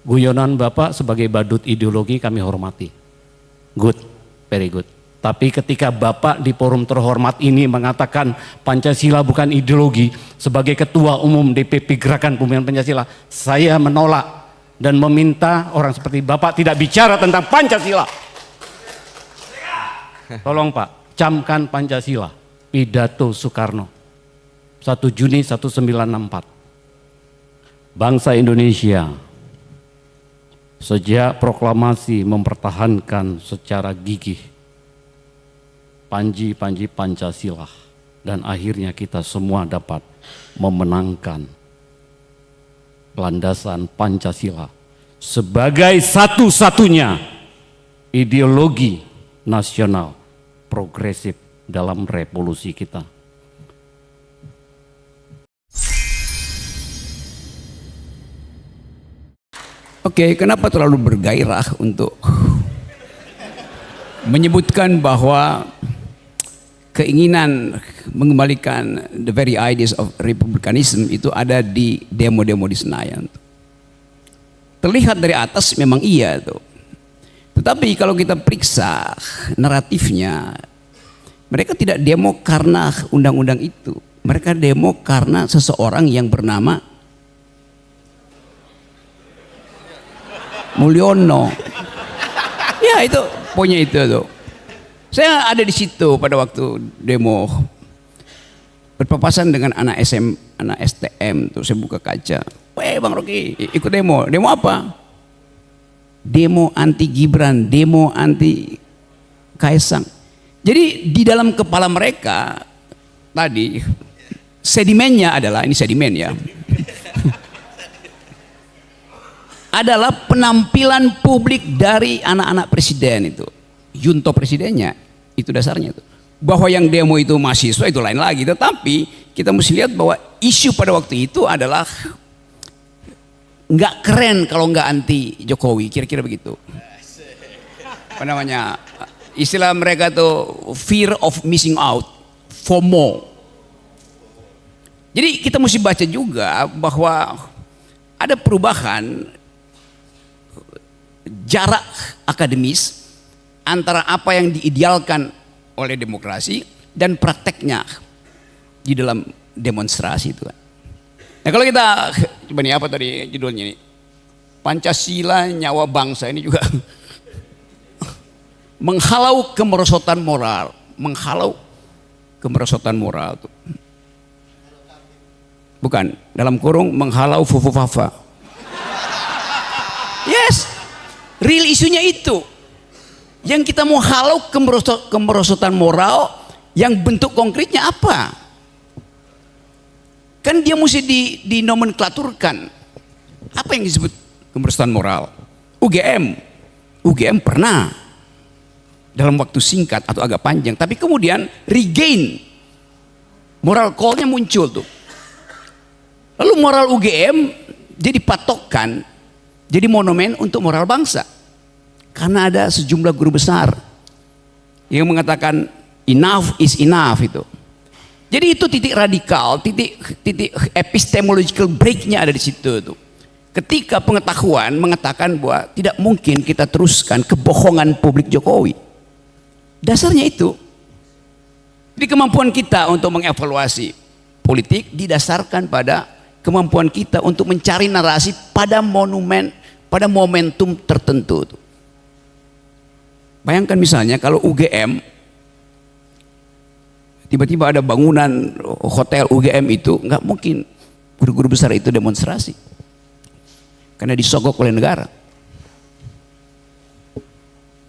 Guyonan Bapak sebagai badut ideologi kami hormati. Good, very good. Tapi ketika Bapak di forum terhormat ini mengatakan Pancasila bukan ideologi, sebagai Ketua Umum DPP Gerakan Pembinaan Pancasila, saya menolak dan meminta orang seperti Bapak tidak bicara tentang Pancasila. Tolong Pak, camkan Pancasila, pidato Soekarno, 1 Juni 1964. Bangsa Indonesia sejak proklamasi mempertahankan secara gigih panji-panji Pancasila, dan akhirnya kita semua dapat memenangkan landasan Pancasila sebagai satu-satunya ideologi nasional progresif dalam revolusi kita. Oke, kenapa terlalu bergairah untuk menyebutkan bahwa keinginan mengembalikan the very ideas of republicanism itu ada di demo-demo di Senayan? Terlihat dari atas memang iya tuh. Tetapi kalau kita periksa naratifnya, mereka tidak demo karena undang-undang itu. Mereka demo karena seseorang yang bernama Mulyono. Ya itu poinnya itu tuh. Saya ada di situ pada waktu demo, berpapasan dengan anak anak STM tuh. Saya buka kaca, weh Bang Rocky ikut demo. Demo apa? Demo anti Gibran, demo anti Kaisang. Jadi di dalam kepala mereka tadi sedimennya adalah, ini sedimen ya, adalah penampilan publik dari anak-anak presiden itu, junto presidennya, itu dasarnya itu. Bahwa yang demo itu mahasiswa itu lain lagi, tetapi kita mesti lihat bahwa isu pada waktu itu adalah nggak keren kalau nggak anti Jokowi, kira-kira begitu. Apa namanya, istilah mereka tuh fear of missing out, FOMO. Jadi kita mesti baca juga bahwa ada perubahan jarak akademis antara apa yang diidealkan oleh demokrasi dan prakteknya di dalam demonstrasi itu. Nah kalau kita coba nih, apa tadi judulnya ini, Pancasila nyawa bangsa, ini juga menghalau kemerosotan moral, menghalau kemerosotan moral tuh. Bukan, dalam kurung menghalau fufufafa. Yes, real isunya itu. Yang kita mau halau kemerosotan moral, yang bentuk konkretnya apa? Kan dia mesti dinomenklaturkan. Apa yang disebut kemerosotan moral? UGM pernah dalam waktu singkat atau agak panjang, tapi kemudian regain, moral call-nya muncul tuh. Lalu moral UGM jadi patokan, jadi monumen untuk moral bangsa. Karena ada sejumlah guru besar yang mengatakan enough is enough itu. Jadi itu titik radikal, titik epistemological break-nya ada di situ tuh. Ketika pengetahuan mengatakan bahwa tidak mungkin kita teruskan kebohongan publik Jokowi. Dasarnya itu. Jadi kemampuan kita untuk mengevaluasi politik didasarkan pada kemampuan kita untuk mencari narasi pada monumen, pada momentum tertentu tuh. Bayangkan misalnya kalau UGM tiba-tiba ada bangunan hotel UGM itu, nggak mungkin guru-guru besar itu demonstrasi karena disogok oleh negara.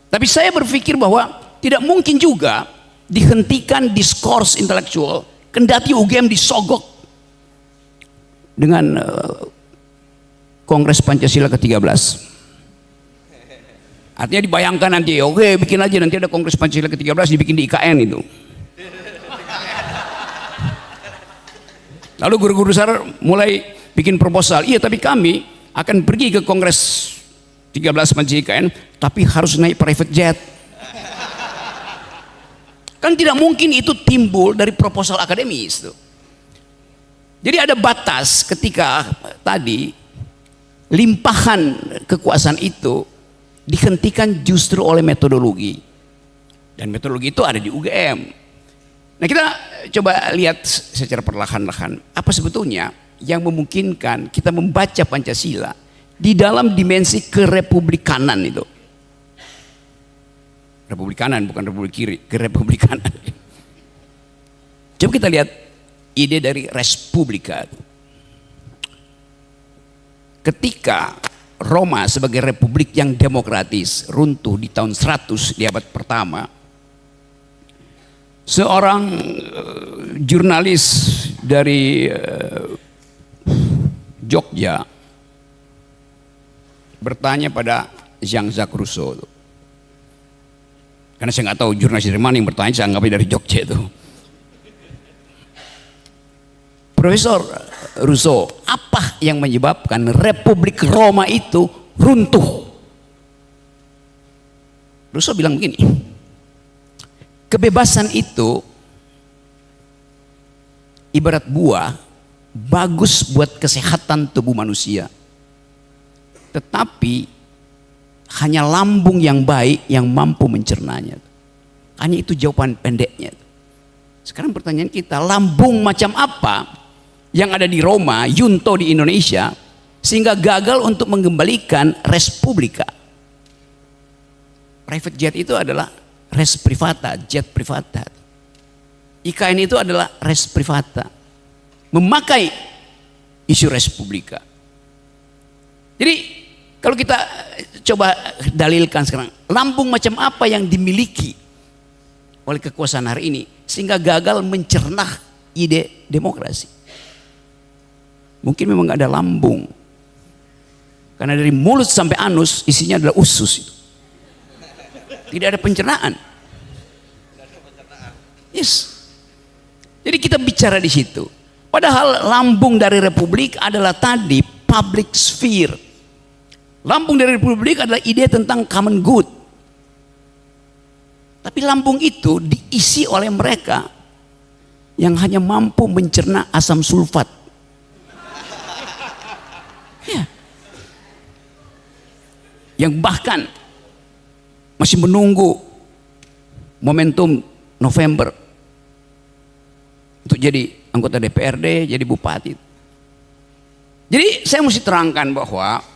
Tapi saya berpikir bahwa tidak mungkin juga dihentikan diskurs intelektual kendati UGM disogok dengan Kongres Pancasila ke-13. Artinya dibayangkan nanti, oke bikin aja nanti ada Kongres Pancasila ke-13 dibikin di IKN itu. Lalu guru-guru besar mulai bikin proposal, iya tapi kami akan pergi ke Kongres 13 Pancasila IKN, tapi harus naik private jet. Kan tidak mungkin itu timbul dari proposal akademis tuh. Jadi ada batas ketika tadi limpahan kekuasaan itu dihentikan justru oleh metodologi. Dan metodologi itu ada di UGM. Nah, kita coba lihat secara perlahan-lahan apa sebetulnya yang memungkinkan kita membaca Pancasila di dalam dimensi kerepublikanan itu. Republikanan bukan republik kiri, kerepublikanan. Coba kita lihat ide dari Respublika. Ketika Roma sebagai republik yang demokratis runtuh di tahun 100 di abad pertama, seorang jurnalis dari Jogja bertanya pada Jean-Jacques Rousseau, karena saya nggak tahu jurnalis dari mana yang bertanya, saya anggapnya dari Jogja itu. Profesor Rousseau, apa yang menyebabkan Republik Roma itu runtuh? Rousseau bilang begini, kebebasan itu ibarat buah, bagus buat kesehatan tubuh manusia, tetapi hanya lambung yang baik yang mampu mencernanya. Hanya itu jawaban pendeknya. Sekarang pertanyaan kita, lambung macam apa yang ada di Roma, Junto di Indonesia, sehingga gagal untuk mengembalikan Respublika? Private jet itu adalah res privata, jet privata. IKN itu adalah res privata, memakai isu Respublika. Jadi kalau kita coba dalilkan sekarang, lambung macam apa yang dimiliki oleh kekuasaan hari ini sehingga gagal mencerna ide demokrasi? Mungkin memang gak ada lambung, karena dari mulut sampai anus isinya adalah usus. Tidak ada pencernaan. Yes. Jadi kita bicara di situ. Padahal lambung dari republik adalah tadi public sphere. Lambung dari republik adalah ide tentang common good. Tapi lambung itu diisi oleh mereka yang hanya mampu mencerna asam sulfat. Ya. Yang bahkan masih menunggu momentum November untuk jadi anggota DPRD, jadi bupati. Jadi saya mesti terangkan bahwa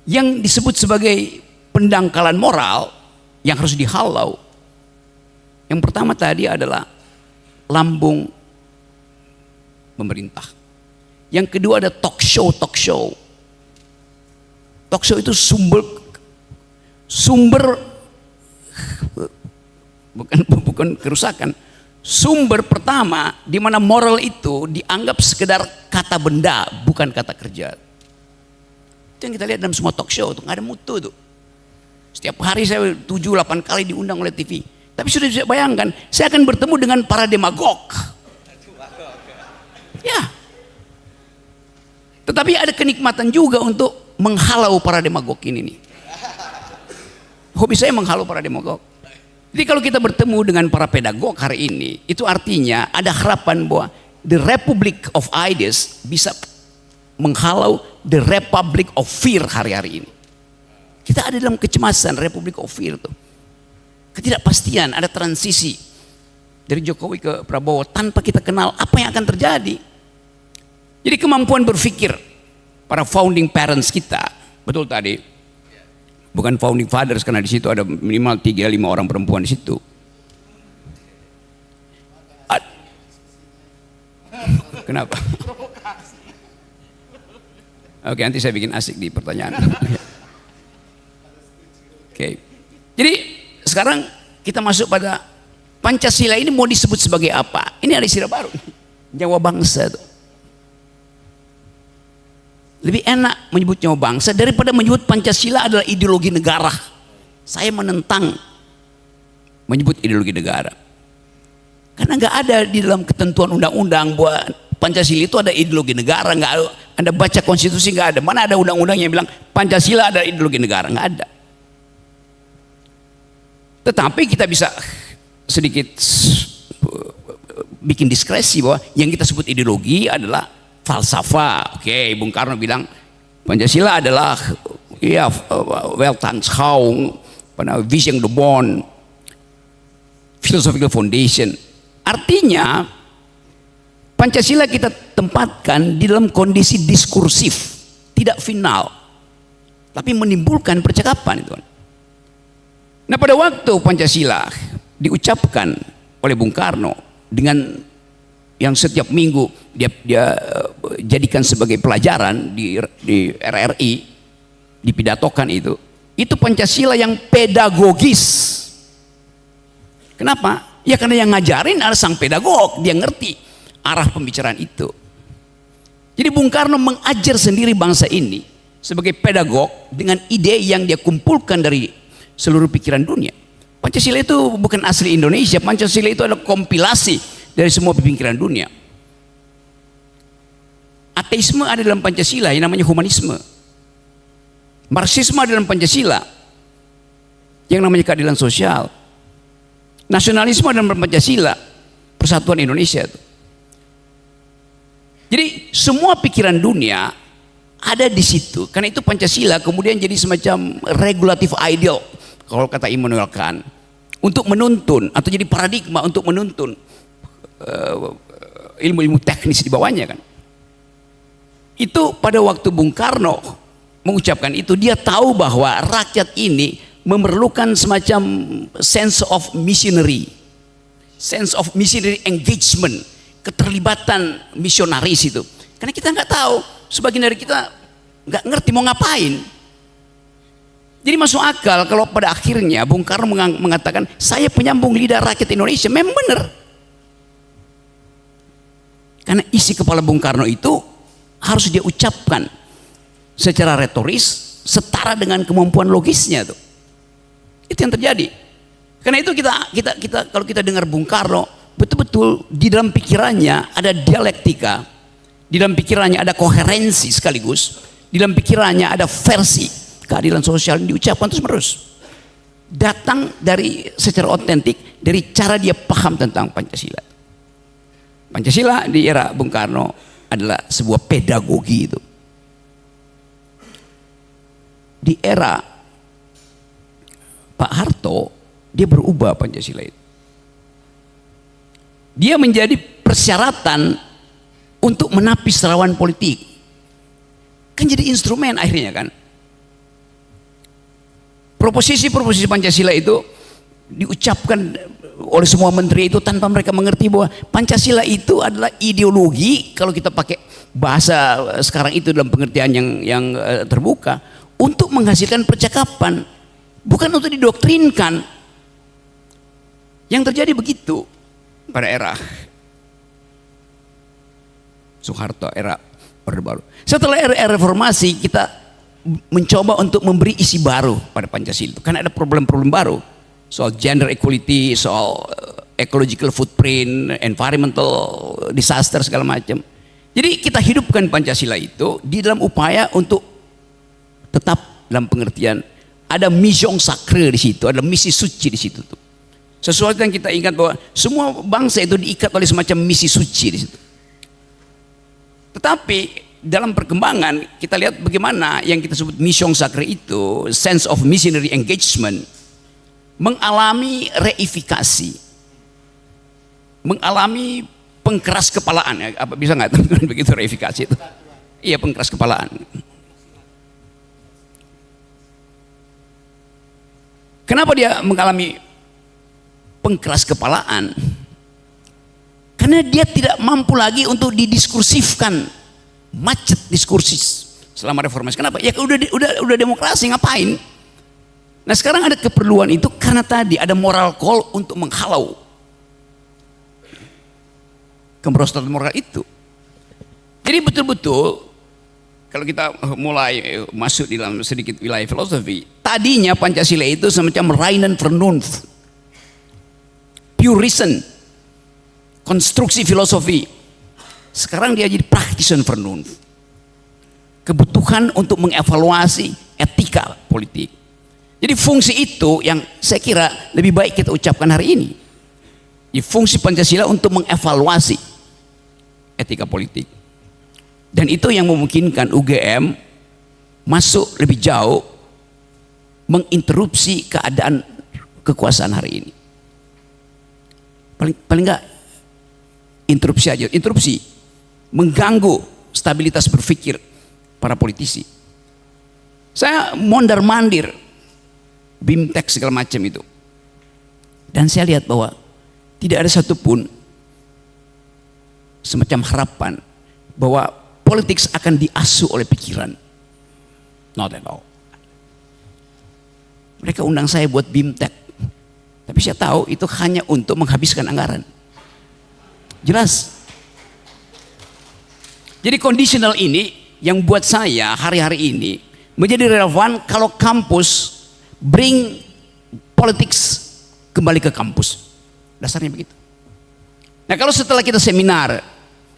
yang disebut sebagai pendangkalan moral yang harus dihalau, yang pertama tadi adalah lambung pemerintah. Yang kedua ada talk show. Talk show itu sumber bukan kerusakan. Sumber pertama di mana moral itu dianggap sekedar kata benda, bukan kata kerja. Itu yang kita lihat dalam semua talk show tuh, nggak ada mutu tuh. Setiap hari saya 7-8 kali diundang oleh TV. Tapi sudah bisa bayangkan, saya akan bertemu dengan para demagog. Ya. Tetapi ada kenikmatan juga untuk menghalau para demagog ini nih. Hobi saya menghalau para demagog. Jadi kalau kita bertemu dengan para pedagog hari ini, itu artinya ada harapan bahwa the Republic of Ideas bisa menghalau the Republic of Fear hari-hari ini. Kita ada dalam kecemasan Republic of Fear tuh. Ketidakpastian, ada transisi dari Jokowi ke Prabowo tanpa kita kenal apa yang akan terjadi. Jadi kemampuan berpikir para founding parents kita, betul tadi, bukan founding fathers karena di situ ada minimal 3-5 orang perempuan di situ. Kenapa? Oke, nanti saya bikin asik di pertanyaan. Oke. Jadi sekarang kita masuk pada Pancasila ini mau disebut sebagai apa? Ini ada istilah baru, nyawa bangsa tuh. Lebih enak menyebut nyawa bangsa daripada menyebut Pancasila adalah ideologi negara. Saya menentang menyebut ideologi negara. Karena nggak ada di dalam ketentuan undang-undang bahwa Pancasila itu ada ideologi negara. Nggak ada. Anda baca konstitusi nggak ada. Mana ada undang-undang yang bilang Pancasila ada ideologi negara? Nggak ada. Tetapi kita bisa sedikit bikin diskresi bahwa yang kita sebut ideologi adalah falsafah. Oke, Bung Karno bilang Pancasila adalah ya Weltanschauung, Vision de Bonn, philosophical foundation. Artinya Pancasila kita tempatkan di dalam kondisi diskursif, tidak final, tapi menimbulkan percakapan itu. Nah, pada waktu Pancasila diucapkan oleh Bung Karno dengan yang setiap minggu dia jadikan sebagai pelajaran di RRI, dipidatokan itu Pancasila yang pedagogis. Kenapa? Ya karena yang ngajarin adalah sang pedagog, dia ngerti arah pembicaraan itu. Jadi Bung Karno mengajar sendiri bangsa ini sebagai pedagog dengan ide yang dia kumpulkan dari seluruh pikiran dunia. Pancasila itu bukan asli Indonesia, Pancasila itu adalah kompilasi dari semua pemikiran dunia. Ateisme ada dalam Pancasila yang namanya humanisme. Marxisme ada dalam Pancasila yang namanya keadilan sosial. Nasionalisme ada dalam Pancasila, persatuan Indonesia itu. Jadi semua pikiran dunia ada di situ. Karena itu Pancasila kemudian jadi semacam regulatif ideal, kalau kata Immanuel Kant, untuk menuntun atau jadi paradigma untuk menuntun ilmu-ilmu teknis di bawahnya kan. Itu pada waktu Bung Karno mengucapkan itu, dia tahu bahwa rakyat ini memerlukan semacam sense of missionary engagement, keterlibatan misionaris itu. Karena kita nggak tahu, sebagian dari kita nggak ngerti mau ngapain. Jadi masuk akal kalau pada akhirnya Bung Karno mengatakan saya penyambung lidah rakyat Indonesia. Memang benar. Karena isi kepala Bung Karno itu harus dia ucapkan secara retoris setara dengan kemampuan logisnya tuh. Itu yang terjadi. Karena itu kita kalau kita dengar Bung Karno, betul-betul di dalam pikirannya ada dialektika, di dalam pikirannya ada koherensi sekaligus, di dalam pikirannya ada versi keadilan sosial yang diucapkan terus menerus. Datang dari secara otentik dari cara dia paham tentang Pancasila. Pancasila di era Bung Karno adalah sebuah pedagogi itu. Di era Pak Harto dia berubah Pancasila itu. Dia menjadi persyaratan untuk menapis lawan politik. Kan jadi instrumen akhirnya kan. Proposisi-proposisi Pancasila itu diucapkan oleh semua menteri itu tanpa mereka mengerti bahwa Pancasila itu adalah ideologi, kalau kita pakai bahasa sekarang itu dalam pengertian yang terbuka, untuk menghasilkan percakapan, bukan untuk didoktrinkan. Yang terjadi begitu pada era Soeharto, era Orde Baru. Setelah era reformasi kita mencoba untuk memberi isi baru pada Pancasila itu, karena ada problem-problem baru. Soal gender equality, soal ecological footprint, environmental disaster segala macam. Jadi kita hidupkan Pancasila itu di dalam upaya untuk tetap dalam pengertian ada mission sacre di situ, ada misi suci di situ tuh. Sesuatu yang kita ingat bahwa semua bangsa itu diikat oleh semacam misi suci di situ. Tetapi dalam perkembangan kita lihat bagaimana yang kita sebut mission sacre itu, sense of missionary engagement, mengalami reifikasi, mengalami pengkeras kepalaan. Apa bisa nggak teman-teman begitu reifikasi itu? Iya, pengkeras kepalaan. Kenapa dia mengalami pengkeras kepalaan? Karena dia tidak mampu lagi untuk didiskursifkan, macet diskursis selama reformasi. Kenapa? Ya udah demokrasi, ngapain? Nah sekarang ada keperluan itu karena tadi ada moral call untuk menghalau kemerosotan moral itu. Jadi betul-betul kalau kita mulai masuk di dalam sedikit wilayah filosofi, tadinya Pancasila itu semacam reinen Vernunft, pure reason, konstruksi filosofi. Sekarang dia jadi praktisen Vernunft, kebutuhan untuk mengevaluasi etika politik. Jadi fungsi itu yang saya kira lebih baik kita ucapkan hari ini. Di fungsi Pancasila untuk mengevaluasi etika politik. Dan itu yang memungkinkan UGM masuk lebih jauh menginterupsi keadaan kekuasaan hari ini. Paling enggak interupsi aja, interupsi mengganggu stabilitas berpikir para politisi. Saya mondar-mandir BIMTEK segala macam itu. Dan saya lihat bahwa tidak ada satupun semacam harapan bahwa politik akan diasuh oleh pikiran. Not at all. Mereka undang saya buat BIMTEK. Tapi saya tahu itu hanya untuk menghabiskan anggaran. Jelas. Jadi conditional ini yang buat saya hari-hari ini menjadi relevan kalau kampus bring politics kembali ke kampus. Dasarnya begitu. Nah, kalau setelah kita seminar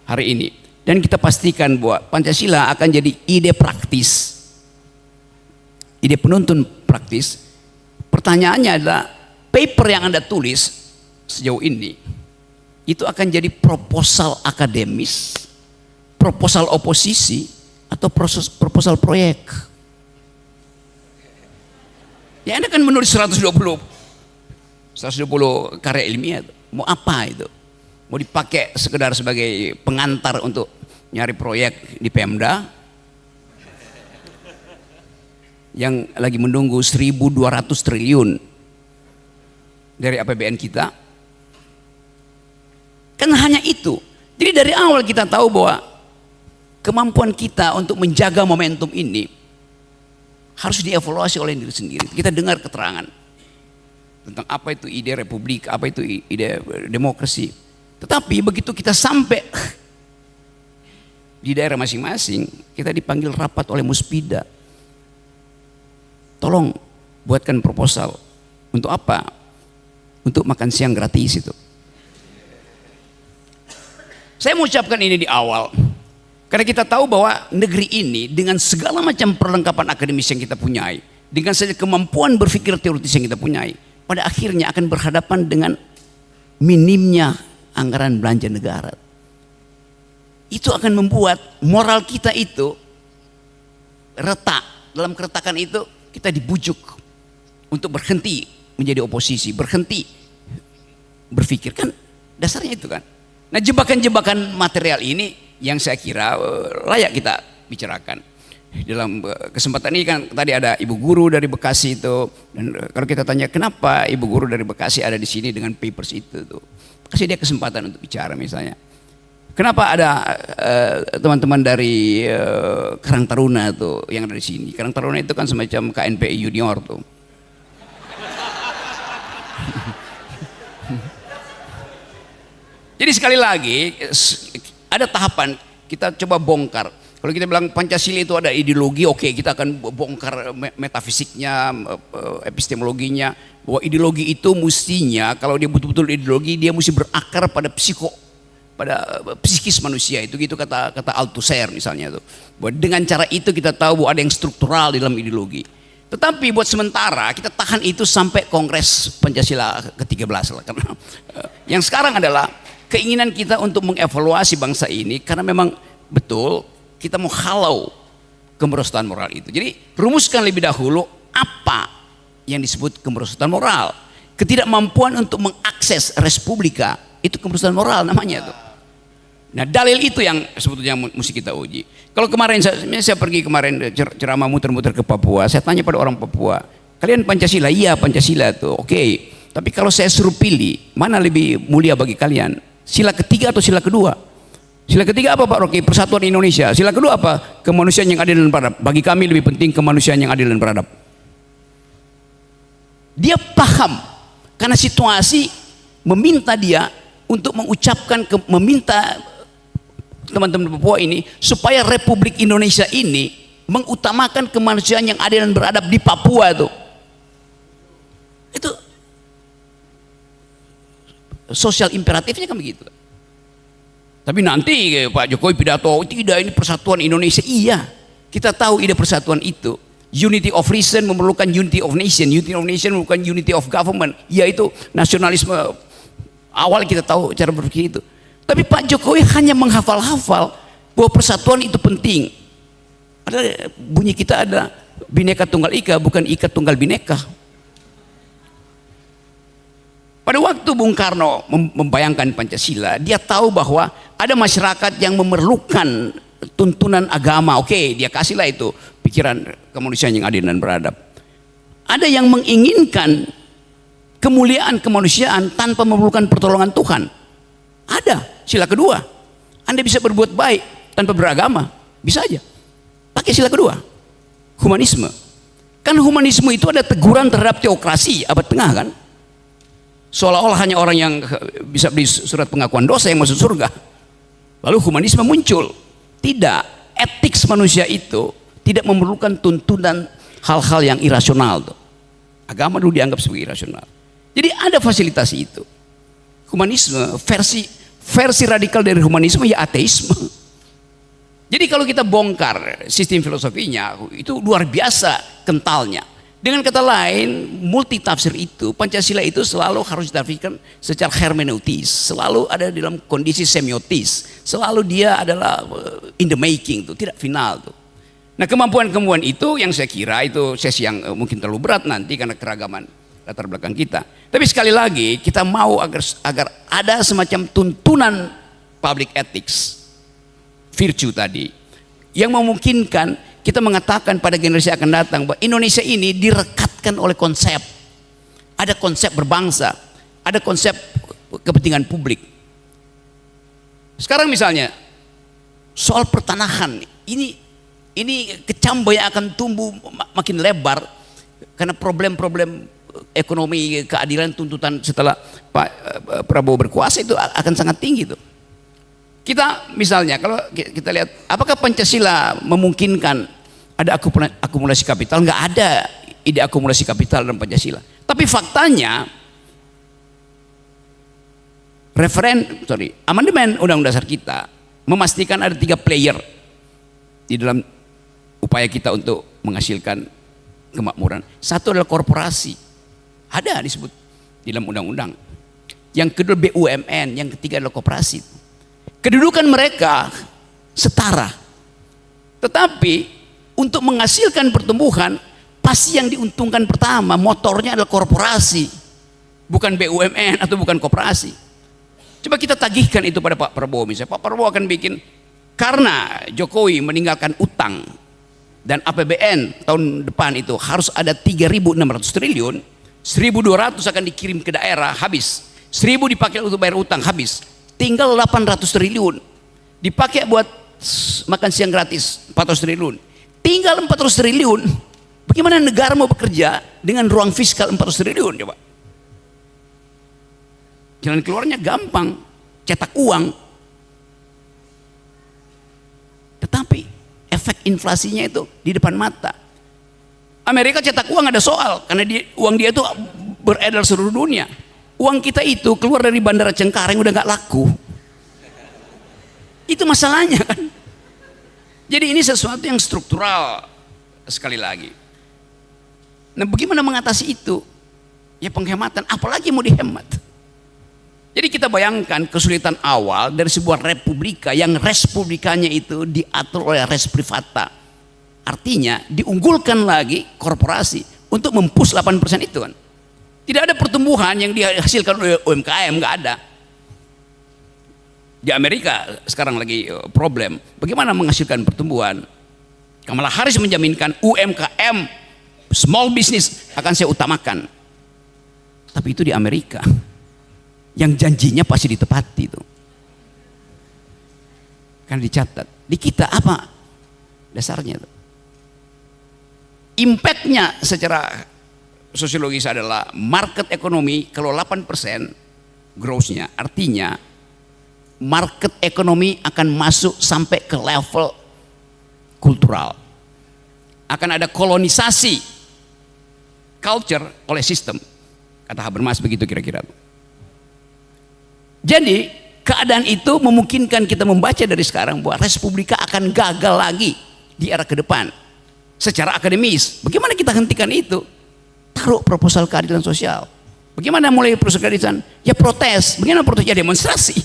hari ini dan kita pastikan bahwa Pancasila akan jadi ide praktis, ide penuntun praktis, pertanyaannya adalah paper yang Anda tulis sejauh ini itu akan jadi proposal akademis, proposal oposisi, atau proposal proyek. Ya, Anda kan menulis 120 karya ilmiah, mau apa itu? Mau dipakai sekedar sebagai pengantar untuk nyari proyek di Pemda yang lagi menunggu 1.200 triliun dari APBN kita. Kan hanya itu. Jadi dari awal kita tahu bahwa kemampuan kita untuk menjaga momentum ini harus dievaluasi oleh diri sendiri. Kita dengar keterangan tentang apa itu ide republik, apa itu ide demokrasi. Tetapi begitu kita sampai di daerah masing-masing, kita dipanggil rapat oleh Muspida. Tolong buatkan proposal. Untuk apa? Untuk makan siang gratis itu. Saya mau ucapkan ini di awal. Karena kita tahu bahwa negeri ini dengan segala macam perlengkapan akademis yang kita punyai, dengan saja kemampuan berpikir teoritis yang kita punyai, pada akhirnya akan berhadapan dengan minimnya anggaran belanja negara. Itu akan membuat moral kita itu retak. Dalam keretakan itu kita dibujuk untuk berhenti menjadi oposisi, berhenti berpikir. Kan dasarnya itu kan. Nah, jebakan-jebakan material ini yang saya kira layak kita bicarakan. Dalam kesempatan ini kan tadi ada ibu guru dari Bekasi itu, dan kalau kita tanya kenapa ibu guru dari Bekasi ada di sini dengan papers itu tuh, kasih dia kesempatan untuk bicara misalnya. Kenapa ada teman-teman dari Karang Taruna tuh yang ada di sini? Karang Taruna itu kan semacam KNPI junior tuh. Jadi sekali lagi ada tahapan kita coba bongkar. Kalau kita bilang Pancasila itu ada ideologi, oke, kita akan bongkar metafisiknya, epistemologinya, bahwa ideologi itu mestinya kalau dia betul-betul ideologi dia mesti berakar pada pada psikis manusia itu, gitu kata Althusser misalnya itu. Bahwa dengan cara itu kita tahu bahwa ada yang struktural di dalam ideologi. Tetapi buat sementara kita tahan itu sampai Kongres Pancasila ke-13 lah, karena yang sekarang adalah keinginan kita untuk mengevaluasi bangsa ini karena memang betul kita mau halau kemerosotan moral itu. Jadi rumuskan lebih dahulu apa yang disebut kemerosotan moral. Ketidakmampuan untuk mengakses respublika itu kemerosotan moral namanya tuh. Nah, dalil itu yang sebetulnya mesti kita uji. Kalau kemarin saya pergi kemarin ceramah muter-muter ke Papua, saya tanya pada orang Papua, kalian Pancasila? Iya, Pancasila tuh. Oke. Tapi kalau saya suruh pilih, mana lebih mulia bagi kalian? Sila ketiga atau sila kedua? Sila ketiga apa Pak Rocky? Persatuan Indonesia. Sila kedua apa? Kemanusiaan yang adil dan beradab. Bagi kami lebih penting kemanusiaan yang adil dan beradab. Dia paham karena situasi meminta dia untuk mengucapkan, meminta teman-teman Papua ini supaya Republik Indonesia ini mengutamakan kemanusiaan yang adil dan beradab di Papua tuh. Itu sosial imperatifnya kan begitu. Tapi nanti Pak Jokowi pidato, tidak ini persatuan Indonesia. Iya, kita tahu ide persatuan itu. Unity of reason memerlukan unity of nation. Unity of nation memerlukan unity of government. Yaitu nasionalisme. Awal kita tahu cara berpikir itu. Tapi Pak Jokowi hanya menghafal-hafal bahwa persatuan itu penting. Ada bunyi kita ada Bhinneka Tunggal Ika, bukan Ika Tunggal Bhinneka. Pada waktu Bung Karno membayangkan Pancasila, dia tahu bahwa ada masyarakat yang memerlukan tuntunan agama. Oke, dia kasihlah itu pikiran kemanusiaan yang adil dan beradab. Ada yang menginginkan kemuliaan kemanusiaan tanpa memerlukan pertolongan Tuhan. Ada, sila kedua. Anda bisa berbuat baik tanpa beragama, bisa aja. Pakai sila kedua, humanisme. Kan humanisme itu ada teguran terhadap teokrasi abad tengah kan. Seolah-olah hanya orang yang bisa beli surat pengakuan dosa yang masuk surga. Lalu humanisme muncul. Tidak, etik manusia itu tidak memerlukan tuntunan hal-hal yang irasional. Agama dulu dianggap sebagai irasional. Jadi ada fasilitasi itu. Humanisme, versi radikal dari humanisme ya ateisme. Jadi kalau kita bongkar sistem filosofinya, itu luar biasa kentalnya. Dengan kata lain, multi tafsir itu, Pancasila itu selalu harus ditafsirkan secara hermeneutis, selalu ada dalam kondisi semiotis, selalu dia adalah in the making tuh, tidak final tuh. Nah, kemampuan-kemampuan itu yang saya kira itu sesi yang mungkin terlalu berat nanti karena keragaman latar belakang kita. Tapi sekali lagi kita mau agar ada semacam tuntunan public ethics, virtue tadi, yang memungkinkan kita mengatakan pada generasi akan datang bahwa Indonesia ini direkatkan oleh konsep. Ada konsep berbangsa, ada konsep kepentingan publik. Sekarang misalnya soal pertanahan, ini kecambah yang akan tumbuh makin lebar karena problem-problem ekonomi, keadilan, tuntutan setelah Pak Prabowo berkuasa itu akan sangat tinggi tuh. Kita misalnya kalau kita lihat apakah Pancasila memungkinkan ada akumulasi kapital? Nggak ada ide akumulasi kapital dalam Pancasila. Tapi faktanya amandemen Undang-Undang Dasar kita memastikan ada 3 player di dalam upaya kita untuk menghasilkan kemakmuran. Satu adalah korporasi, ada disebut di dalam undang-undang. Yang kedua BUMN, yang ketiga adalah koperasi. Kedudukan mereka setara. Tetapi untuk menghasilkan pertumbuhan, pasti yang diuntungkan pertama motornya adalah korporasi, bukan BUMN atau bukan koperasi. Coba kita tagihkan itu pada Pak Prabowo misalnya. Pak Prabowo akan bikin, karena Jokowi meninggalkan utang dan APBN tahun depan itu harus ada 3.600 triliun, 1.200 akan dikirim ke daerah, habis. 1.000 dipakai untuk bayar utang, habis. Tinggal 800 triliun dipakai buat makan siang gratis, 400 triliun. Tinggal 400 triliun. Bagaimana negara mau bekerja dengan ruang fiskal 400 triliun coba? Jalan keluarnya gampang, cetak uang. Tetapi efek inflasinya itu di depan mata. Amerika cetak uang ada soal karena uang dia itu beredar seluruh dunia. Uang kita itu keluar dari Bandara Cengkareng udah nggak laku. Itu masalahnya kan. Jadi ini sesuatu yang struktural sekali lagi. Nah, bagaimana mengatasi itu? Ya penghematan, apalagi mau dihemat. Jadi kita bayangkan kesulitan awal dari sebuah republika yang res publikanya itu diatur oleh res privata. Artinya diunggulkan lagi korporasi untuk mempush 8% itu kan. Tidak ada pertumbuhan yang dihasilkan oleh UMKM, nggak ada. Di Amerika sekarang lagi problem, bagaimana menghasilkan pertumbuhan. Kamala Harris menjaminkan UMKM, small business akan saya utamakan. Tapi itu di Amerika, yang janjinya pasti ditepati itu. Kan dicatat. Di kita apa dasarnya itu? Impactnya secara sosiologis adalah market ekonomi kalau 8% growth-nya, artinya market ekonomi akan masuk sampai ke level kultural. Akan ada kolonisasi culture oleh sistem. Kata Habermas begitu kira-kira. Jadi keadaan itu memungkinkan kita membaca dari sekarang bahwa Respublika akan gagal lagi di era ke depan. Secara akademis, bagaimana kita hentikan itu? Taruh proposal keadilan sosial. Bagaimana mulai proposal keadilan? Ya protes. Bagaimana protes? Ya demonstrasi.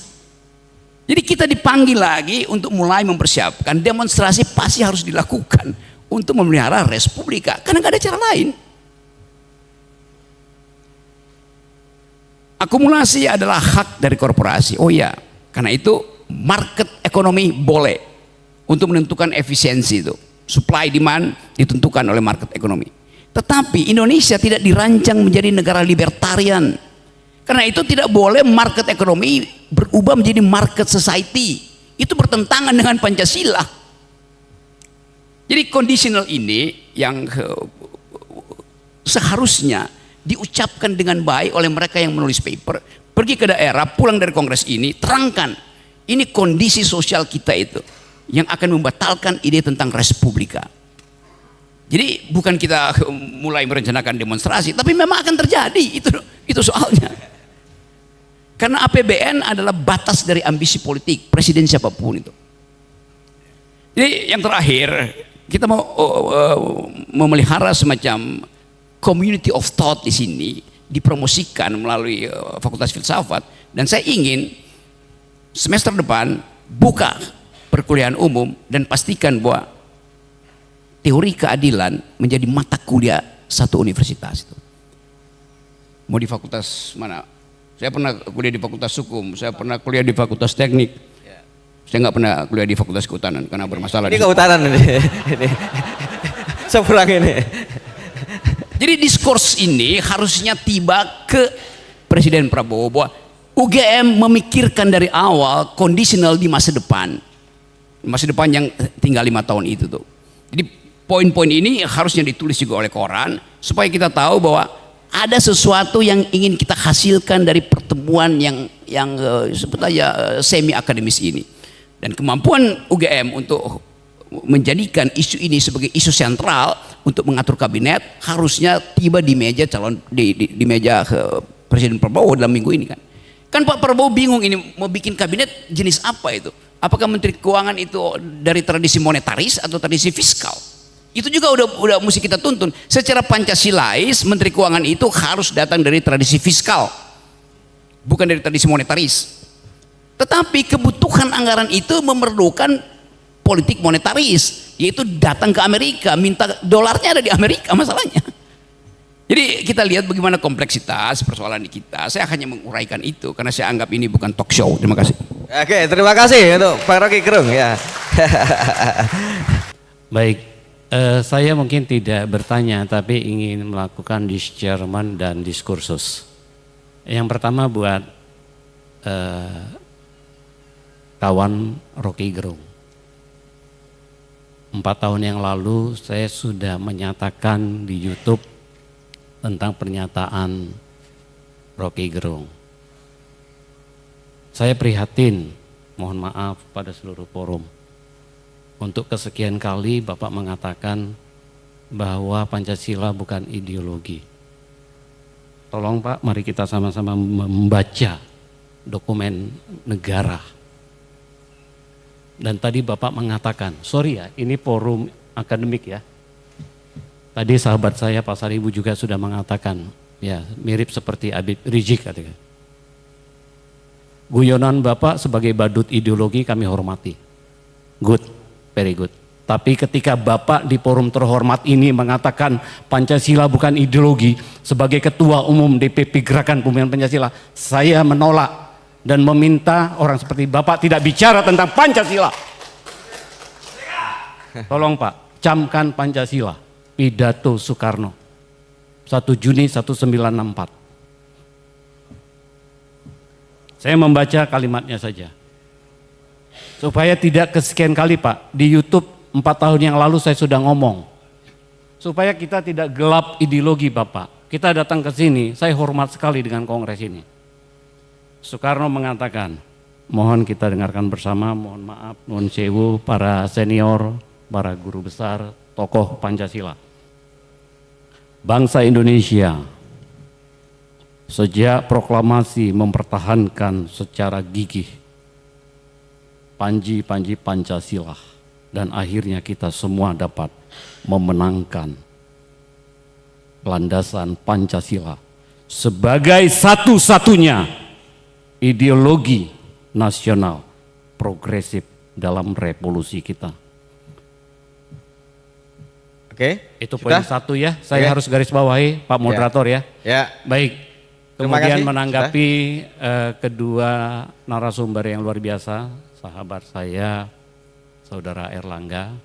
Jadi kita dipanggil lagi untuk mulai mempersiapkan demonstrasi pasti harus dilakukan untuk memelihara res publica karena nggak ada cara lain. Akumulasi adalah hak dari korporasi. Oh ya, karena itu market ekonomi boleh untuk menentukan efisiensi itu. Supply demand ditentukan oleh market ekonomi. Tetapi Indonesia tidak dirancang menjadi negara libertarian. Karena itu tidak boleh market ekonomi berubah menjadi market society. Itu bertentangan dengan Pancasila. Jadi conditional ini yang seharusnya diucapkan dengan baik oleh mereka yang menulis paper, pergi ke daerah, pulang dari kongres ini, terangkan ini kondisi sosial kita itu yang akan membatalkan ide tentang res publica. Jadi bukan kita mulai merencanakan demonstrasi, tapi memang akan terjadi, itu soalnya. Karena APBN adalah batas dari ambisi politik presiden siapapun itu. Jadi yang terakhir, kita mau memelihara semacam community of thought di sini, dipromosikan melalui Fakultas Filsafat, dan saya ingin semester depan buka perkuliahan umum dan pastikan bahwa teori keadilan menjadi mata kuliah satu universitas itu. Mau di fakultas mana? Saya pernah kuliah di Fakultas Hukum, saya pernah kuliah di Fakultas Teknik. Saya nggak pernah kuliah di Fakultas Kehutanan karena bermasalah. Ini kehutanan ini. Seberang ini. Jadi diskurs ini harusnya tiba ke Presiden Prabowo bahwa UGM memikirkan dari awal kondisional di masa depan yang tinggal 5 tahun itu tuh. Jadi poin-poin ini harusnya ditulis juga oleh koran supaya kita tahu bahwa ada sesuatu yang ingin kita hasilkan dari pertemuan yang sebut aja semi akademis ini. Dan kemampuan UGM untuk menjadikan isu ini sebagai isu sentral untuk mengatur kabinet harusnya tiba di meja di meja Presiden Prabowo dalam minggu ini kan. Kan Pak Prabowo bingung ini mau bikin kabinet jenis apa itu? Apakah Menteri Keuangan itu dari tradisi monetaris atau tradisi fiskal? Itu juga udah mesti kita tuntun. Secara Pancasilais Menteri Keuangan itu harus datang dari tradisi fiskal, bukan dari tradisi monetaris. Tetapi kebutuhan anggaran itu memerlukan politik monetaris, yaitu datang ke Amerika, minta dolarnya ada di Amerika masalahnya. Jadi kita lihat bagaimana kompleksitas persoalan di kita. Saya hanya menguraikan itu karena saya anggap ini bukan talk show. Terima kasih. Oke, terima kasih untuk Pak Rocky Gerung ya. Baik, saya mungkin tidak bertanya tapi ingin melakukan discernment dan diskursus. Yang pertama buat kawan Rocky Gerung. 4 tahun yang lalu saya sudah menyatakan di YouTube tentang pernyataan Rocky Gerung. Saya prihatin, mohon maaf pada seluruh forum. Untuk kesekian kali Bapak mengatakan bahwa Pancasila bukan ideologi. Tolong Pak, mari kita sama-sama membaca dokumen negara. Dan tadi Bapak mengatakan, sorry ya, ini forum akademik ya. Tadi sahabat saya Pak Saribu juga sudah mengatakan, ya mirip seperti Habib Rizik katanya. Guyonan Bapak sebagai badut ideologi kami hormati. Good, very good. Tapi ketika Bapak di forum terhormat ini mengatakan Pancasila bukan ideologi, sebagai Ketua Umum DPP Gerakan Pembinaan Pancasila, saya menolak dan meminta orang seperti Bapak tidak bicara tentang Pancasila. Tolong Pak, camkan Pancasila, pidato Soekarno, 1 Juni 1944. Saya membaca kalimatnya saja. Supaya tidak kesekian kali Pak, di YouTube 4 tahun yang lalu saya sudah ngomong. Supaya kita tidak gelap ideologi Bapak. Kita datang ke sini, saya hormat sekali dengan kongres ini. Soekarno mengatakan, mohon kita dengarkan bersama, mohon maaf, mohon sewu para senior, para guru besar, tokoh Pancasila. Bangsa Indonesia sejak proklamasi mempertahankan secara gigih panji-panji Pancasila dan akhirnya kita semua dapat memenangkan landasan Pancasila sebagai satu-satunya ideologi nasional progresif dalam revolusi kita. Oke. Itu poin Sudah? satu ya, saya Oke. harus garis bawahi Pak Moderator ya. Ya. Baik, Terima kemudian kasih, menanggapi kedua narasumber yang luar biasa, sahabat saya, Saudara Erlangga,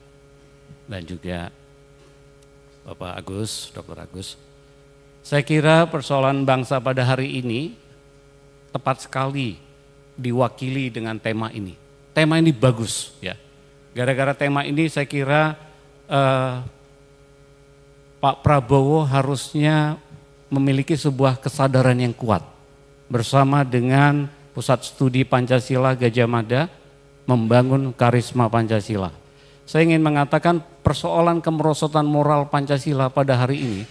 dan juga Bapak Agus, Dr. Agus. Saya kira persoalan bangsa pada hari ini tepat sekali diwakili dengan tema ini. Tema ini bagus ya. Gara-gara tema ini saya kira Pak Prabowo harusnya memiliki sebuah kesadaran yang kuat bersama dengan Pusat Studi Pancasila Gajah Mada membangun karisma Pancasila. Saya ingin mengatakan persoalan kemerosotan moral Pancasila pada hari ini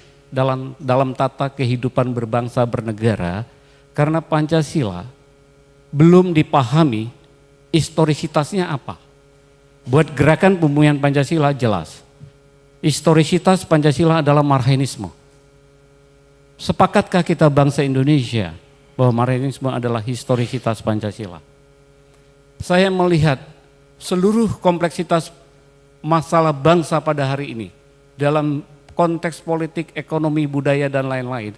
dalam tata kehidupan berbangsa bernegara karena Pancasila belum dipahami historisitasnya apa. Buat gerakan pembumian Pancasila jelas. Historisitas Pancasila adalah Marxisme. Sepakatkah kita bangsa Indonesia bahwa Marxisme adalah historisitas Pancasila? Saya melihat seluruh kompleksitas masalah bangsa pada hari ini dalam konteks politik, ekonomi, budaya dan lain-lain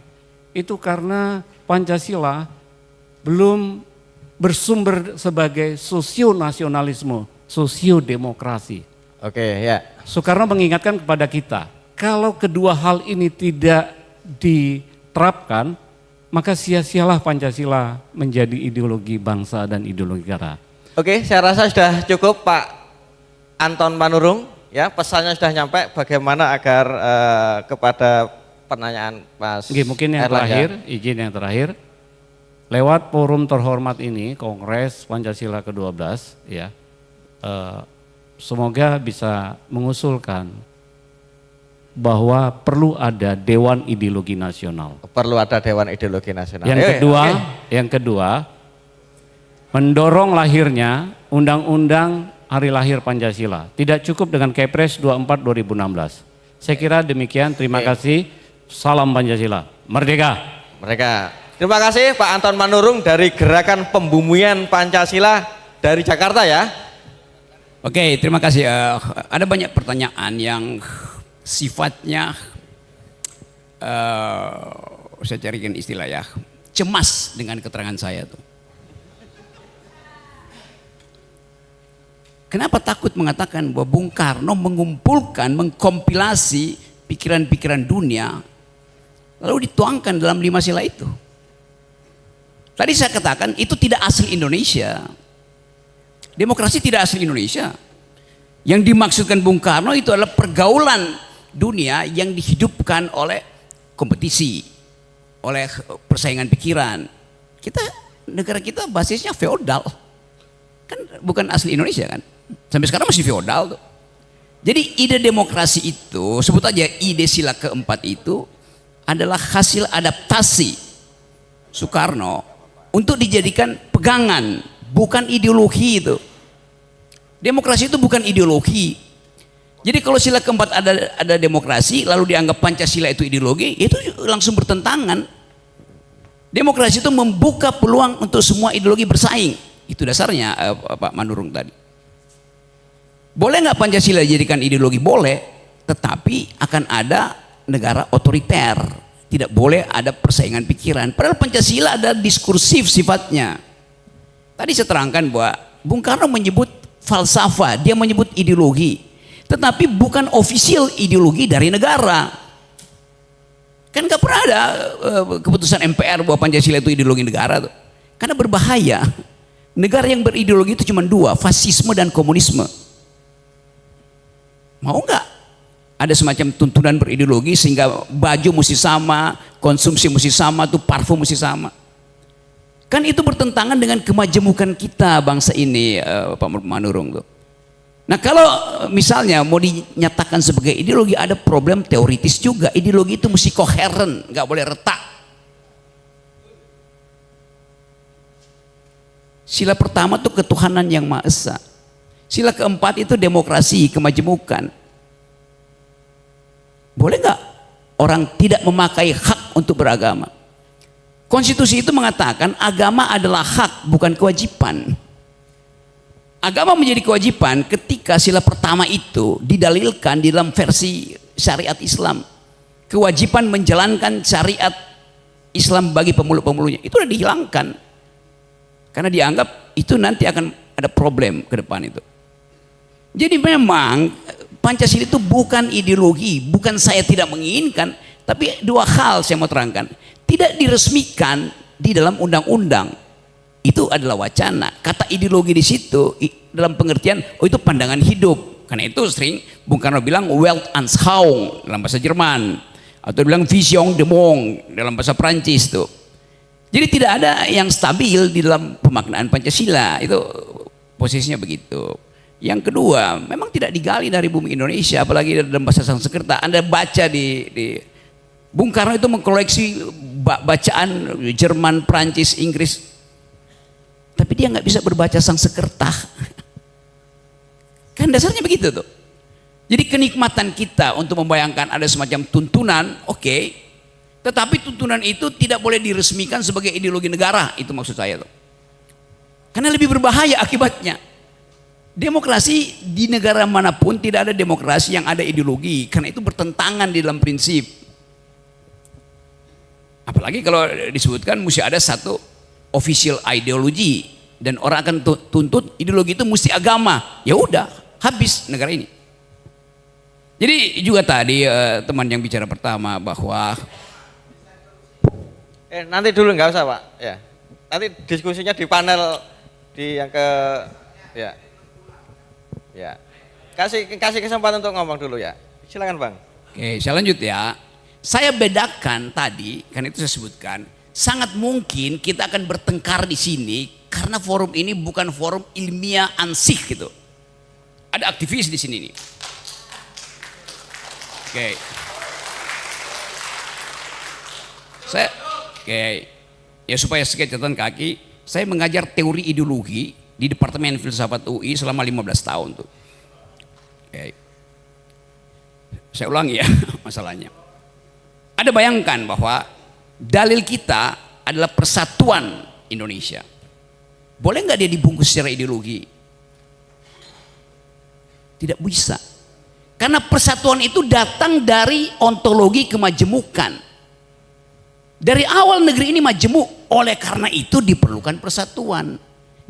itu karena Pancasila belum bersumber sebagai sosionasionalisme, sosiodemokrasi. Oke, ya. Soekarno mengingatkan kepada kita, kalau kedua hal ini tidak diterapkan, maka sia-sialah Pancasila menjadi ideologi bangsa dan ideologi negara. Oke, saya rasa sudah cukup Pak Anton Manurung. Ya, pesannya sudah nyampe bagaimana agar kepada pertanyaan Mas Oke, mungkin yang Erlangga. terakhir, izin yang terakhir. Lewat forum terhormat ini, Kongres Pancasila ke-12, ya, semoga bisa mengusulkan bahwa perlu ada Dewan Ideologi Nasional. Perlu ada Dewan Ideologi Nasional. Yang kedua, mendorong lahirnya Undang-Undang Hari Lahir Pancasila. Tidak cukup dengan Kepres 24 2016. Saya kira demikian. Terima kasih. Salam Pancasila. Merdeka. Mereka. Terima kasih Pak Anton Manurung dari Gerakan Pembumian Pancasila dari Jakarta ya. Oke, terima kasih. Ada banyak pertanyaan yang sifatnya, saya carikan istilah ya, cemas dengan keterangan saya tuh. Kenapa takut mengatakan bahwa Bung Karno mengumpulkan, mengkompilasi pikiran-pikiran dunia, lalu dituangkan dalam 5 sila itu? Tadi saya katakan itu tidak asli Indonesia. Demokrasi tidak asli Indonesia. Yang dimaksudkan Bung Karno itu adalah pergaulan dunia yang dihidupkan oleh kompetisi, oleh persaingan pikiran. Negara kita basisnya feodal. Kan bukan asli Indonesia kan. Sampai sekarang masih feodal tuh. Jadi ide demokrasi itu, sebut aja ide sila keempat itu adalah hasil adaptasi Soekarno untuk dijadikan pegangan, bukan ideologi itu. Demokrasi itu bukan ideologi. Jadi kalau sila keempat ada demokrasi, lalu dianggap Pancasila itu ideologi, itu langsung bertentangan. Demokrasi itu membuka peluang untuk semua ideologi bersaing. Itu dasarnya Pak Manurung tadi. Boleh nggak Pancasila dijadikan ideologi? Boleh, tetapi akan ada negara otoriter. Tidak boleh ada persaingan pikiran. Padahal Pancasila ada diskursif sifatnya. Tadi saya terangkan bahwa Bung Karno menyebut falsafah, dia menyebut ideologi. Tetapi bukan official ideologi dari negara. Kan gak pernah ada keputusan MPR bahwa Pancasila itu ideologi negara tuh. Karena berbahaya. Negara yang berideologi itu cuma 2, fasisme dan komunisme. Mau nggak? Ada semacam tuntunan berideologi sehingga baju mesti sama, konsumsi mesti sama, tuh parfum mesti sama. Kan itu bertentangan dengan kemajemukan kita bangsa ini, Pak Manurung tuh. Nah kalau misalnya mau dinyatakan sebagai ideologi, ada problem teoritis juga. Ideologi itu mesti koheren, nggak boleh retak. Sila pertama tuh ketuhanan yang Maha Esa. Sila keempat itu demokrasi, kemajemukan. Boleh nggak orang tidak memakai hak untuk beragama? Konstitusi itu mengatakan agama adalah hak, bukan kewajiban. Agama menjadi kewajiban ketika sila pertama itu didalilkan di dalam versi syariat Islam. Kewajiban menjalankan syariat Islam bagi pemulung-pemulungnya. Itu sudah dihilangkan. Karena dianggap itu nanti akan ada problem ke depan itu. Jadi memang Pancasila itu bukan ideologi, bukan saya tidak menginginkan, tapi dua hal saya mau terangkan. Tidak diresmikan di dalam undang-undang. Itu adalah wacana. Kata ideologi di situ dalam pengertian itu pandangan hidup. Karena itu sering Bung Karno bilang Weltanschauung dalam bahasa Jerman, atau bilang Vision de Monde dalam bahasa Prancis tuh. Jadi tidak ada yang stabil di dalam pemaknaan Pancasila. Itu posisinya begitu. Yang kedua, memang tidak digali dari bumi Indonesia, apalagi dalam bahasa Sanskerta. Anda baca di Bung Karno itu mengkoleksi bacaan Jerman, Prancis, Inggris. Tapi dia nggak bisa berbaca Sanskerta. Kan dasarnya begitu tuh. Jadi kenikmatan kita untuk membayangkan ada semacam tuntunan, oke. Tetapi tuntunan itu tidak boleh diresmikan sebagai ideologi negara, itu maksud saya tuh. Karena lebih berbahaya akibatnya. Demokrasi di negara manapun tidak ada demokrasi yang ada ideologi, karena itu bertentangan di dalam prinsip. Apalagi kalau disebutkan mesti ada satu official ideologi dan orang akan tuntut ideologi itu mesti agama. Ya udah, habis negara ini. Jadi juga tadi teman yang bicara pertama bahwa nanti dulu nggak usah Pak, ya. Nanti diskusinya di panel di yang ke ya. Ya. Kasih kesempatan untuk ngomong dulu ya. Silakan Bang. oke, saya lanjut ya. Saya bedakan tadi, kan itu saya sebutkan, sangat mungkin kita akan bertengkar di sini karena forum ini bukan forum ilmiah ansih gitu. Ada aktivis di sini nih. Oke. Ya supaya sedikit catatan kaki, saya mengajar teori ideologi di Departemen Filsafat UI selama 15 tahun tuh. Oke. Saya ulangi ya masalahnya. Ada bayangkan bahwa dalil kita adalah persatuan Indonesia. Boleh nggak dia dibungkus secara ideologi? Tidak bisa. Karena persatuan itu datang dari ontologi kemajemukan. Dari awal negeri ini majemuk, oleh karena itu diperlukan persatuan.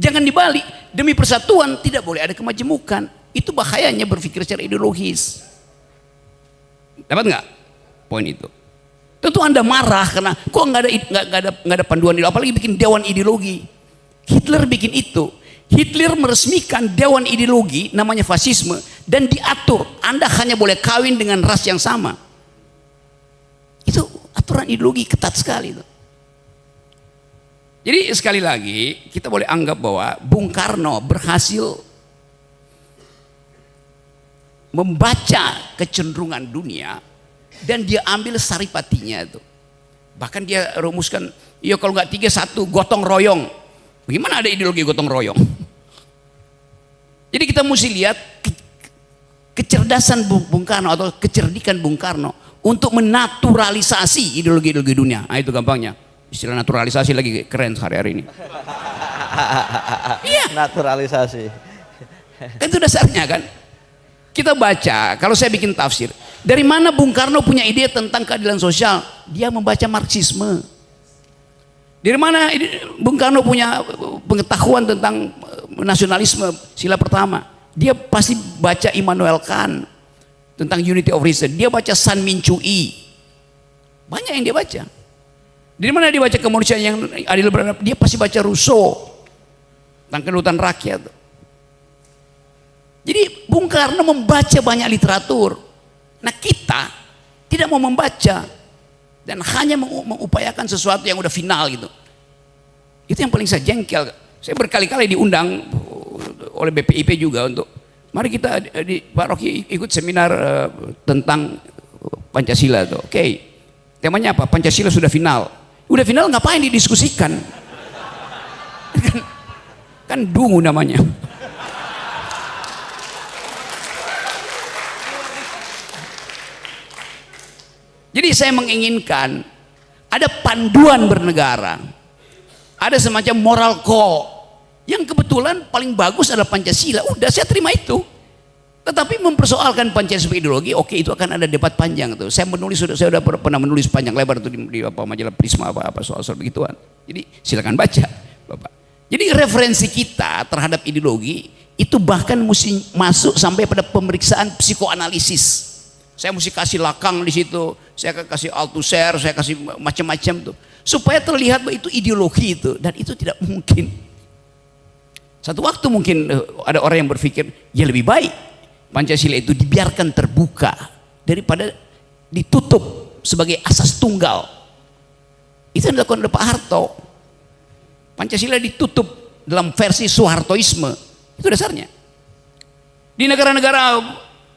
Jangan dibalik, demi persatuan tidak boleh ada kemajemukan. Itu bahayanya berpikir secara ideologis. Dapat nggak poin itu? Tentu Anda marah karena kok nggak ada panduan ideologi, apalagi bikin dewan ideologi. Hitler bikin itu. Hitler meresmikan dewan ideologi namanya fasisme dan diatur Anda hanya boleh kawin dengan ras yang sama. Itu aturan ideologi ketat sekali itu. Jadi sekali lagi kita boleh anggap bahwa Bung Karno berhasil membaca kecenderungan dunia dan dia ambil saripatinya itu. Bahkan dia rumuskan, ya kalau nggak 3-1 gotong royong. Bagaimana ada ideologi gotong royong? Jadi kita mesti lihat kecerdasan Bung Karno atau kecerdikan Bung Karno untuk menaturalisasi ideologi-ideologi dunia. Nah, itu gampangnya. Istilah naturalisasi lagi keren hari-hari ini. Iya. Naturalisasi. Kan itu dasarnya kan. Kita baca, kalau saya bikin tafsir, dari mana Bung Karno punya ide tentang keadilan sosial? Dia membaca Marxisme. Dari mana Bung Karno punya pengetahuan tentang nasionalisme sila pertama? Dia pasti baca Immanuel Kant tentang unity of reason. Dia baca San Minchu-i. Banyak yang dia baca. Dari mana dia baca kemanusiaan yang adil beradab? Dia pasti baca Rousseau tentang kedaulatan rakyat. Jadi Bung Karno membaca banyak literatur. Nah kita tidak mau membaca dan hanya mengupayakan sesuatu yang udah final gitu. Itu yang paling saya jengkel. Saya berkali-kali diundang oleh BPIP juga untuk mari kita di Pak Rocky ikut seminar tentang Pancasila tuh. Oke. Temanya apa? Pancasila sudah final. Udah final ngapain didiskusikan? kan dungu namanya. Jadi saya menginginkan ada panduan bernegara, ada semacam moral code Yang kebetulan paling bagus adalah Pancasila. Udah, saya terima itu. Tetapi mempersoalkan Pancasila sebagai ideologi, oke, itu akan ada debat panjang tuh. Saya sudah pernah menulis panjang lebar tuh di majalah Prisma apa soal begituan. Jadi silakan baca, Bapak. Jadi referensi kita terhadap ideologi itu bahkan mesti masuk sampai pada pemeriksaan psikoanalisis. Saya mesti kasih Lacan di situ, saya kasih Althusser, saya kasih macam-macam tuh, supaya terlihat bahwa itu ideologi itu, dan itu tidak mungkin. Satu waktu mungkin ada orang yang berpikir, ya lebih baik Pancasila itu dibiarkan terbuka daripada ditutup sebagai asas tunggal. Itu yang dilakukan oleh Pak Harto. Pancasila ditutup dalam versi Soehartoisme. Itu dasarnya. Di negara-negara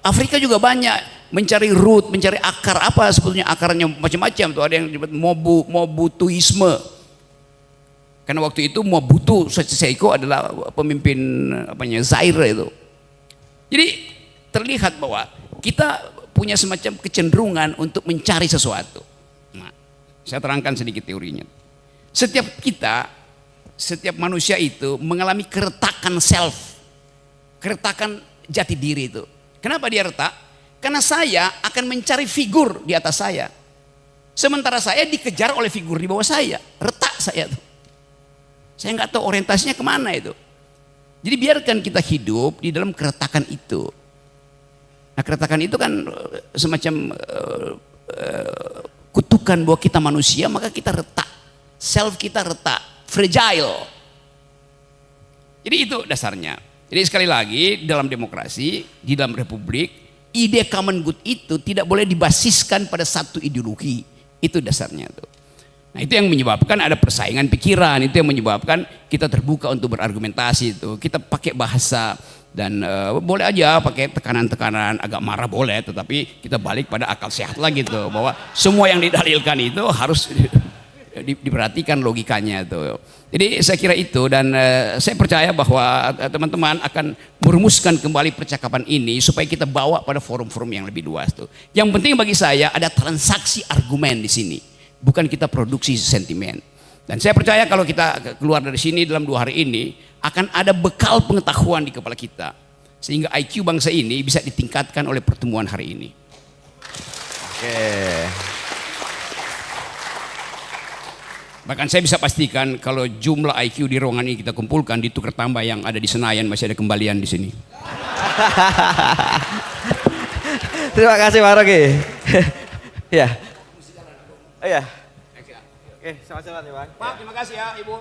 Afrika juga banyak mencari root, mencari akar, apa sebetulnya akarnya, macam-macam tuh. Ada yang disebut Mobutuisme. Karena waktu itu Mobutu Seko adalah pemimpin Zaire itu. Jadi terlihat bahwa kita punya semacam kecenderungan untuk mencari sesuatu. Nah, saya terangkan sedikit teorinya. Setiap manusia itu mengalami keretakan self, keretakan jati diri itu. Kenapa dia retak? Karena saya akan mencari figur di atas saya, sementara saya dikejar oleh figur di bawah saya. Retak saya tuh. Saya nggak tahu orientasinya kemana itu. Jadi biarkan kita hidup di dalam keretakan itu. Nah, keretakan itu kan semacam kutukan bahwa kita manusia, maka kita retak. Self kita retak, fragile. Jadi itu dasarnya. Jadi sekali lagi, dalam demokrasi, di dalam republik, ide common good itu tidak boleh dibasiskan pada satu ideologi. Itu dasarnya tuh. Nah, itu yang menyebabkan ada persaingan pikiran, itu yang menyebabkan kita terbuka untuk berargumentasi itu. Kita pakai bahasa dan boleh aja pakai tekanan-tekanan, agak marah boleh, tetapi kita balik pada akal sehat lagi tuh, bahwa semua yang didalilkan itu harus diperhatikan logikanya tuh. Jadi saya kira itu, dan saya percaya bahwa teman-teman akan merumuskan kembali percakapan ini supaya kita bawa pada forum-forum yang lebih luas tuh. Yang penting bagi saya ada transaksi argumen di sini, bukan kita produksi sentimen. Dan saya percaya kalau kita keluar dari sini dalam 2 hari ini akan ada bekal pengetahuan di kepala kita, sehingga IQ bangsa ini bisa ditingkatkan oleh pertemuan hari ini. Oke. Bahkan saya bisa pastikan kalau jumlah IQ di ruangan ini kita kumpulkan, ditukar tambah yang ada di Senayan, masih ada kembalian di sini. Terima kasih Pak Rocky. Ya. Oh ya. Oke, sama-sama nih Bang. Pak, terima kasih ya Ibu.